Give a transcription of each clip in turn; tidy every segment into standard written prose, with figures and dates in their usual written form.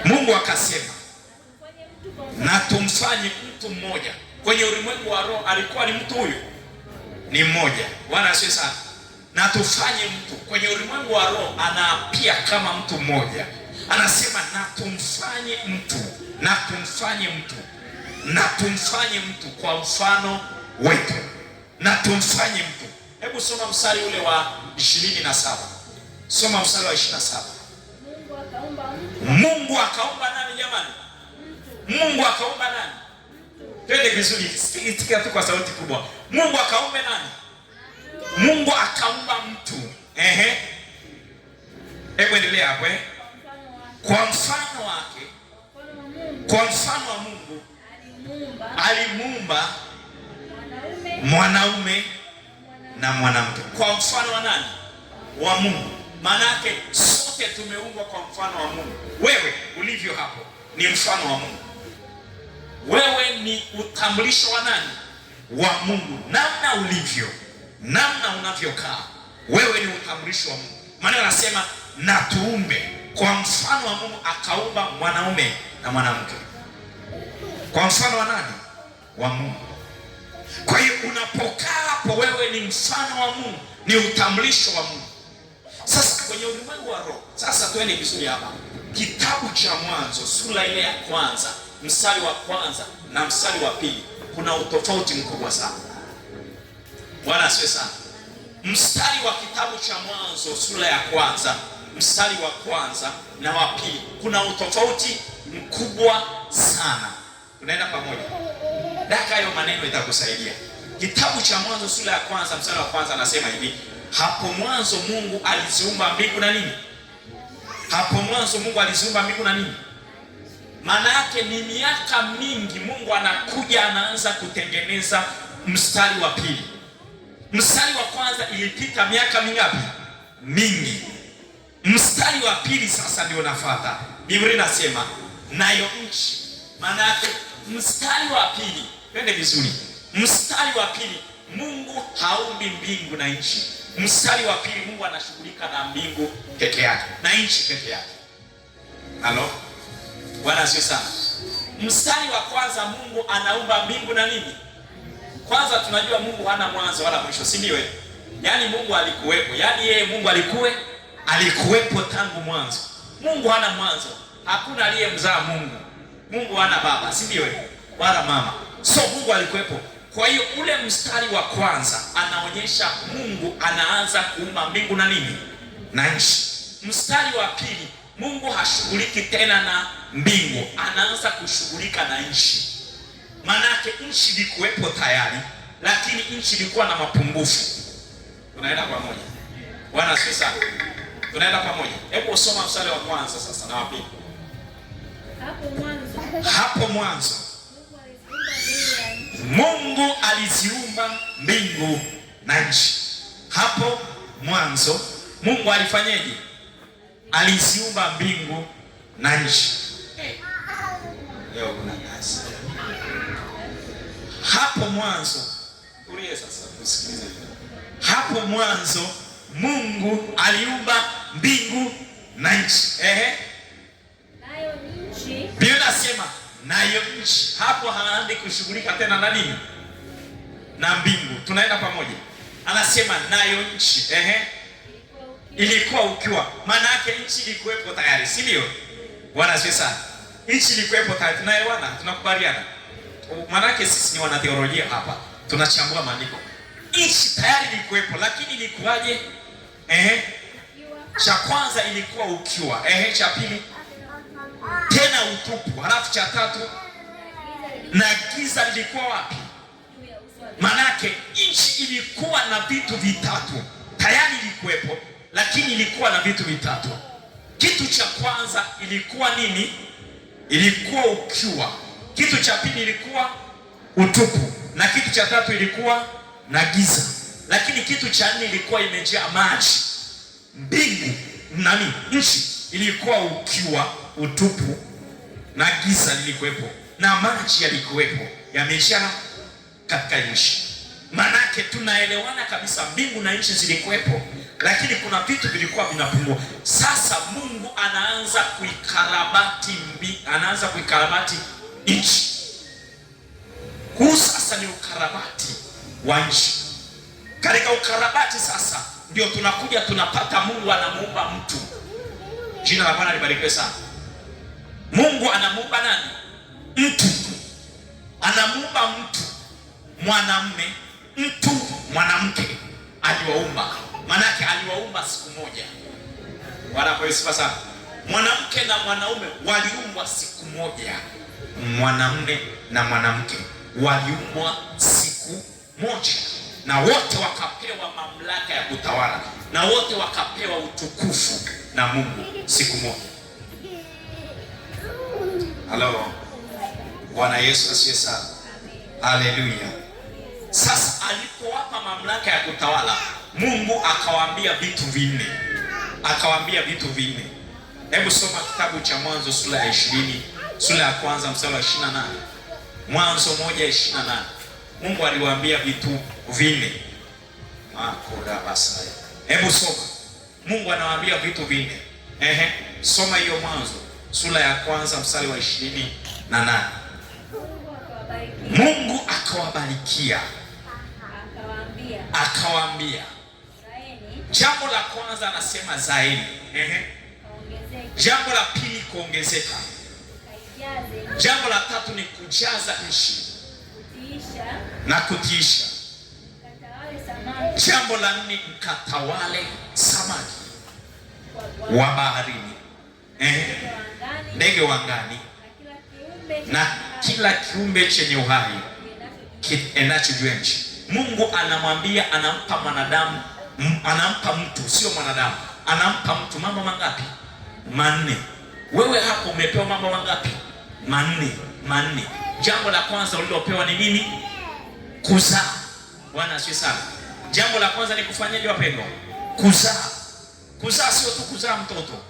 Mungu akasema na tumfanye mtu mmoja. Kwenye ulimwengu wa roho alikuwa ni mtu huyu ni mmoja. Bwana asifiwe sana. Na tufanye mtu. Kwenye ulimwengu wa roho anaapia kama mtu mmoja. Anasema na tumfanye mtu, na tumfanye mtu, na tumfanye mtu kwa mfano wetu, na tumfanye mtu. Hebu soma mstari ule wa 27. Soma mstari wa 27. Mungu akaumba nani jamani? Mungu akaumba nani? Twende vizuri, sikia tu kwa sauti kubwa. Mungu akaumba nani? Mungu akaumba mtu. Hebu endelea hapo Kwa mfano wake, kwa mfano wa Mungu alimuumba mwanaume na mwanamke. Kwa mfano wa nani? Wa Mungu. Maana yake sote tumeumbwa kwa mfano wa Mungu. Wewe ulivyo hapo ni mfano wa Mungu. Wewe ni utambulisho wa nani? Wa Mungu. Namna ulivyo, namna unavyokaa, wewe ni utambulisho wa Mungu. Maana anasema na tuumbe kwa mfano wa Mungu, akaumba mwanaume na mwanamke. Kwa mfano wa nani? Wa Mungu. Kwa hiyo unapokaa hapo, wewe ni mfano wa Mungu, ni utambulisho wa Mungu. Sasa kwenye ulimwengu wa roho, sasa tuende vizuri hapa. Kitabu cha Mwanzo sura ile ya kwanza, mstari wa kwanza na mstari wa pili, kuna utofauti mkubwa sana. Bwana asifiwe sana. Mstari wa kitabu cha Mwanzo sura ya kwanza, mstari wa kwanza na wa pili, kuna utofauti mkubwa sana. Tunaenda pamoja. Daka hayo maneno itakusaidia. Kitabu cha Mwanzo sura ya kwanza, mstari wa kwanza anasema hivi: hapo mwanzo Mungu aliziumba mbingu na nini? Hapo mwanzo Mungu aliziumba mbingu na nini? Maana yake ni miaka mingi Mungu anakuja anaanza kutengeneza mstari wa pili. Mstari wa kwanza ilipita miaka mingapi? Mingi. Mstari wa pili sasa ndio unafuata. Biblia inasema nayo nchi. Maana yake mstari wa pili, twende vizuri. Mstari wa pili Mungu haumbi mbingu na nchi. Mstari wa pili Mungu anashughulika na mbingu peke yake na nchi peke yake. Halo? Bwana asifiwe sana. Mstari wa kwanza Mungu anaumba mbingu na nini? Kwanza tunajua Mungu hana mwanzo wala mwisho, si ndio? Yaani Mungu alikuwepo. Yaani yeye Mungu alikuwepo tangu mwanzo. Mungu hana mwanzo. Hakuna aliyemzaa Mungu. Mungu hana baba, si ndio? Wala mama. So Mungu alikuwepo. Kwa hiyo ule mstari wa kwanza anaonyesha Mungu anaanza kuumba mbingu na nini? Na nchi. Mstari wa pili Mungu hashughuliki tena na mbingu, anaanza kushughulika na nchi. Manake nchi ilikuwepo tayari, lakini nchi ilikuwa na mapungufu. Tunaenda pamoja. Bwana asifiwe sana. Tunaenda pamoja. Hebu usoma mstari wa kwanza sasa na wa pili. Hapo mwanzo Mungu aliziumba mbingu na nchi. Hapo mwanzo Mungu alifanyaje? Aliziumba mbingu na nchi. Leo kuna kazi. Hapo mwanzo, tulie sasa tusikilize. Hapo mwanzo Mungu aliumba mbingu na nchi. Nayo nchi. Biblia inasema nayo nchi. Hapo haanzi kushughulika tena na nini? Na mbingu. Tunaenda pamoja. Anasema nayo nchi. Ilikuwa ukiwa. Maana yake nchi ilikuwepo tayari, si ndio? Bwana asifiwe sana. Nchi ilikuwepo tayari. Tunaelewana? Tunakubaliana? Maana yake sisi ni wanatheolojia hapa. Tunachambua maandiko. Nchi tayari ilikuwepo, lakini ilikuwaje? Cha kwanza ilikuwa ukiwa. Cha pili tena utupu. Halafu cha tatu na giza lilikuwa wapi? Manake nchi ilikuwa na vitu vitatu. Tayari ilikuwepo, lakini ilikuwa na vitu vitatu. Kitu cha kwanza ilikuwa nini? Ilikuwa ukiwa. Kitu cha pili ilikuwa utupu, na kitu cha tatu ilikuwa na giza. Lakini kitu cha nne ilikuwa imejaa maji. Mbingu nani? Nchi ilikuwa ukiwa, utupu na giza lilikuwepo, na maji yalikuwepo yamejaa katika nchi. Manake tunaelewana kabisa, mbingu na nchi zilikuwepo, lakini kuna vitu vilikuwa vinapungua. Sasa Mungu anaanza kuikarabati nchi. Huu sasa ni ukarabati wa nchi. Katika ukarabati sasa ndio tunakuja tunapata Mungu anamuumba mtu. Jina la Bwana libarikiwe sana. Mungu anamuumba nani? Mtu. Anamuumba mtu mwanamume, mtu mwanamke. Aliwaumba. Manake aliwaumba siku moja. Wanapoisifa sana. Mwanamke na mwanaume waliumbwa siku moja. Mwanamume na mwanamke waliumbwa siku moja, na wote wakapewa mamlaka ya kutawala, na wote wakapewa utukufu na Mungu siku moja. Halo. Bwana Yesu asifiwe sana. Haleluya. Sasa alipowapa mamlaka ya kutawala, Mungu akawaambia vitu vinne. Hebu soma kitabu cha Mwanzo sura ya 20, sura ya kwanza mstari wa 28. Mwanzo 1:28. Mungu aliwaambia vitu vinne. Hebu soma. Mungu anawaambia vitu vinne. Soma hiyo Mwanzo sura ya kwanza mstari wa 28. Mungu akawabarikia. Akawaambia. Jambo la kwanza anasema zaeni. Jambo la pili kuongezeka. Jambo la tatu ni kujaza nchi na kutiisha. Jambo la nne mkatawale samaki wa baharini, ndege wa angani na kila kiumbe chenye uhai kiendacho juu ya nchi. Mungu anamwambia, anampa mwanadamu, anampa mtu, sio mwanadamu, anampa mtu mambo mangapi? Manne. Wewe hapo umepewa mambo mangapi? Manne. Jambo la kwanza ulilopewa ni nini? Kuzaa. Bwana asifiwe sana. Jambo la kwanza ni kufanyaje wapendwa? Kuzaa. Kuzaa sio tu kuzaa mtoto.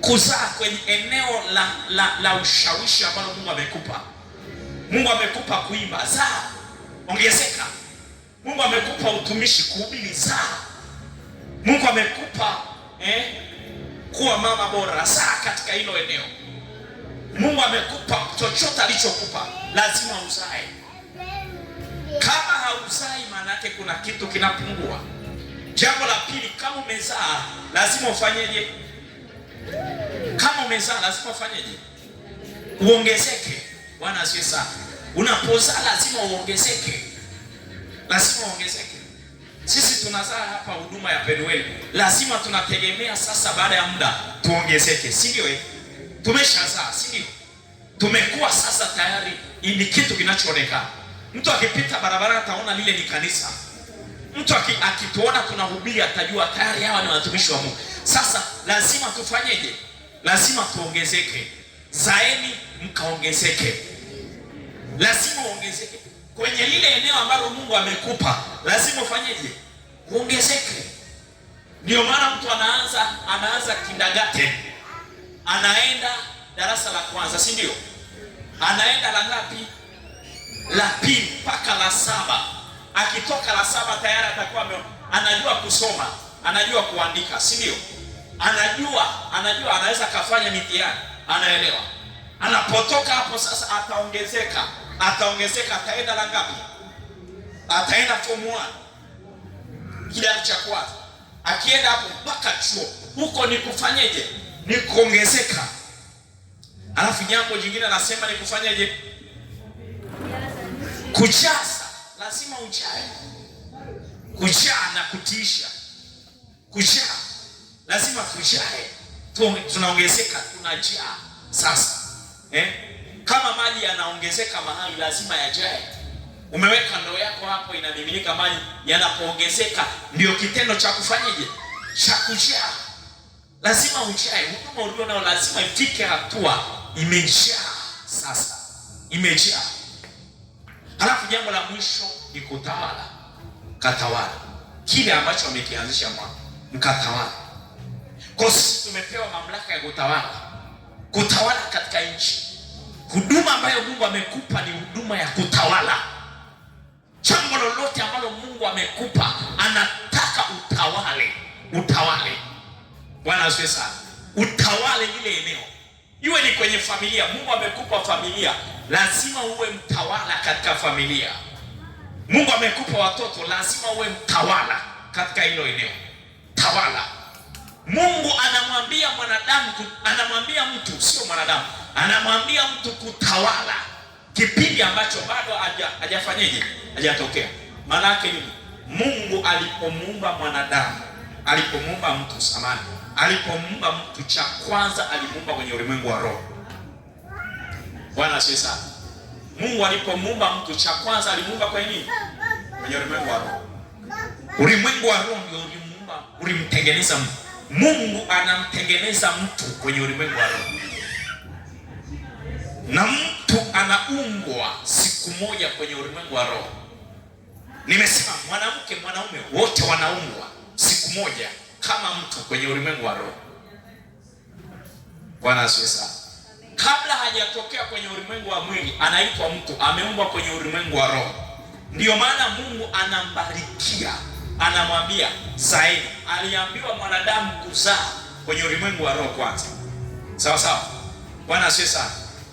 Kuzaa kwenye eneo la ushawishi ambalo Mungu amekupa. Mungu amekupa kuimba, zaa. Ongezeka. Mungu amekupa utumishi, kuhubiri, zaa. Mungu amekupa kuwa mama bora, zaa katika hilo eneo. Mungu amekupa chochote alichokupa, lazima uzae. Kama hauzai, maana yake kuna kitu kinapungua. Jambo la pili, kama umezaa lazima ufanyeje? Kama umezaa lazima ufanyeje? Uongezeke. Bwana asifiwe sana. Unapozaa lazima uongezeke. Lazima uongezeke. Sisi tunazaa hapa huduma ya Penuel. Lazima tunategemea sasa baada ya muda tuongezeke. Si ndio? Tumeshazaa, si ndio? Tumekuwa sasa tayari, ni kitu kinachoonekana. Mtu akipita barabarani ataona lile ni kanisa. Mtu akituona tunahubiri atajua tayari hawa ni watumishi wa Mungu. Sasa lazima tufanyeje? Lazima tuongezeke. Zaeni mkaongezeke. Lazima uongezeke. Kwenye lile eneo ambalo Mungu amekupa, lazima ufanyeje? Uongezeke. Ndio maana mtu anaanza kindergarten. Anaenda darasa la kwanza, si ndio? Anaenda la ngapi? La pili mpaka la 7. Akitoka la 7 tayari atakuwa anajua kusoma, anajua kuandika, si ndio? Anajua anaweza kafanya mitihani, anaelewa. Anapotoka hapo sasa ataongezeka, ataenda la ngapi? Ataenda form 1. Kidato cha kwanza. Akienda hapo mpaka chuo. Huko ni kufanyeje? Ni kuongezeka. Alafu jambo jingine anasema ni kufanyeje? Kujaza. Lazima ujae. Kujaa na kutiisha. Kujaa. Lazima tujae. Tunaongezeka, tunajaa sasa. Kama maji yanaongezeka mahali, lazima yajae. Umeweka ndoo yako hapo, inamiminika maji, yanapoongezeka ndio kitendo cha kufanyeje? Cha kujaa. Lazima ujae. Huduma ulio nao lazima ifike hatua imejaa sasa. Imejaa. Halafu jambo la mwisho ni kutawala. Katawala. Kile ambacho amekianzisha mkatawala. Kwa sisi tumepewa mamlaka ya kutawala. Kutawala katika nchi. Huduma ambayo Mungu amekupa ni huduma ya kutawala. Jambo lolote ambalo Mungu amekupa, anataka utawale. Bwana asifiwe sana. utawale ile eneo, iwe ni kwenye familia. Mungu amekupa familia, lazima uwe mtawala katika familia. Mungu amekupa watoto, lazima uwe mtawala katika hilo eneo. Tawala. Mungu anamwambia mwanadamu, anamwambia mtu, sio mwanadamu, anamwambia mtu kutawala kipindi ambacho bado hajafanyeje, hajatokea. Maana yake nini? Mungu alipomuumba mwanadamu, alipomuumba mtu samani, alipomuumba mtu, cha kwanza alimuumba kwenye ulimwengu wa roho. Bwana asifiwe sana. Mungu alipomuumba mtu, cha kwanza alimuumba kwenye nini? Kwenye ulimwengu wa roho. Ulimwengu wa roho ndio ulimuumba, ulimtengeneza mtu. Mungu anamtengeneza mtu kwenye ulimwengu wa roho, na mtu anaungwa siku moja kwenye ulimwengu wa roho. Nimesema mwanamke, mwanaume, wote wanaungwa siku moja kama mtu kwenye ulimwengu wa roho. Bwana asifiwe sana. Kabla hajatokea kwenye ulimwengu wa mwili, anaitwa mtu, ameumbwa kwenye ulimwengu wa roho. Ndiyo maana Mungu anambarikia, anamwambia zaeni. Aliambiwa mwanadamu kuzaa kwenye ulimwengu wa roho kwanza, sawa sawa. Bwana asifiwe sana.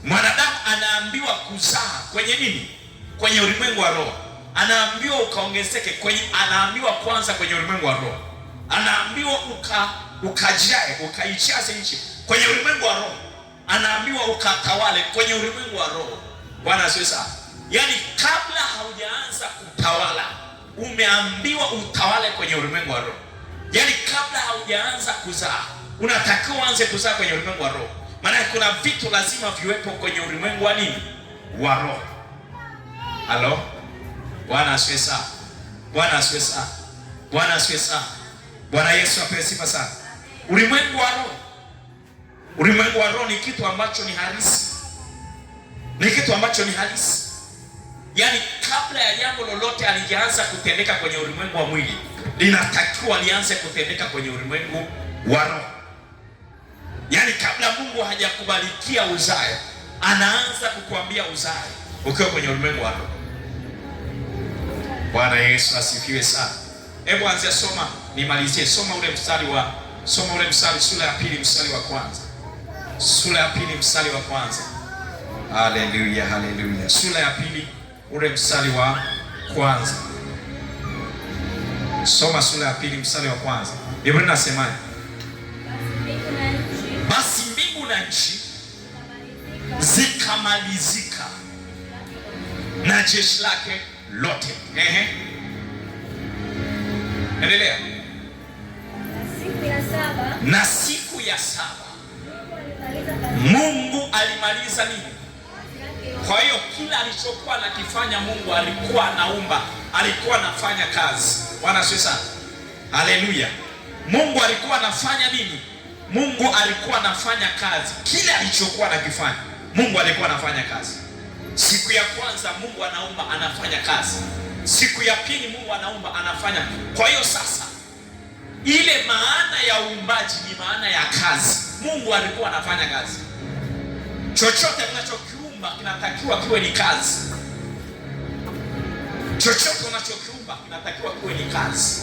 Mwanadamu anaambiwa kuzaa kwenye nini? Kwenye ulimwengu wa roho. Anaambiwa ukaongezeke kwenye, anaambiwa kwanza kwenye ulimwengu wa roho. Anaambiwa ukajae, ukaijaze nchi kwenye ulimwengu wa roho. Anaambiwa ukatawale kwenye ulimwengu wa roho. Bwana asifiwe sana. Yaani kabla haujaanza kutawala, umeambiwa utawale kwenye ulimwengu wa roho. Yaani kabla haujaanza kuzaa, unatakiwa uanze kuzaa kwenye ulimwengu wa roho. Maana kuna vitu lazima viwepo kwenye ulimwengu wa nini? Wa roho. Halo? Bwana asifiwe sana. Bwana asifiwe sana. Bwana asifiwe sana. Bwana Yesu apewe sifa sana. Ulimwengu wa roho. Ulimwengu wa roho ni kitu ambacho ni halisi. Ni kitu ambacho ni halisi. Yaani kabla ya jambo lolote alijaanza kutendeka kwenye ulimwengu wa mwili, linatakiwa lianze kutendeka kwenye ulimwengu wa roho. Yaani kabla Mungu hajakubalikia uzae, anaanza kukuambia uzae ukiwa kwenye ulimwengu wa roho. Bwana Yesu asifiwe sana. Hebu anzia soma, nimalizie. Soma ule mstari sura ya pili mstari wa kwanza. Sura ya pili mstari wa kwanza. Haleluya, haleluya. Sura ya pili ule mstari wa kwanza. Soma sura ya pili mstari wa kwanza. Biblia inasemaje? Basi mbingu na nchi zikamalizika na jeshi lake lote. Endelea. Na siku ya saba Mungu alimaliza nini? Kwa hiyo kila alichokuwa anakifanya Mungu, alikuwa anaumba, alikuwa anafanya kazi. Bwana asifiwe sana. Haleluya. Mungu alikuwa anafanya nini? Mungu alikuwa anafanya kazi. Kila alichokuwa anakifanya Mungu alikuwa anafanya kazi. Siku ya kwanza Mungu anaumba, anafanya kazi. Siku ya pili Mungu anaumba, anafanya. Kwa hiyo sasa ile maana ya uumbaji ni maana ya kazi. Mungu alikuwa anafanya kazi. Chochote unachokiumba kinatakiwa kiwe ni kazi. Chochote unachokiumba kinatakiwa kiwe ni kazi.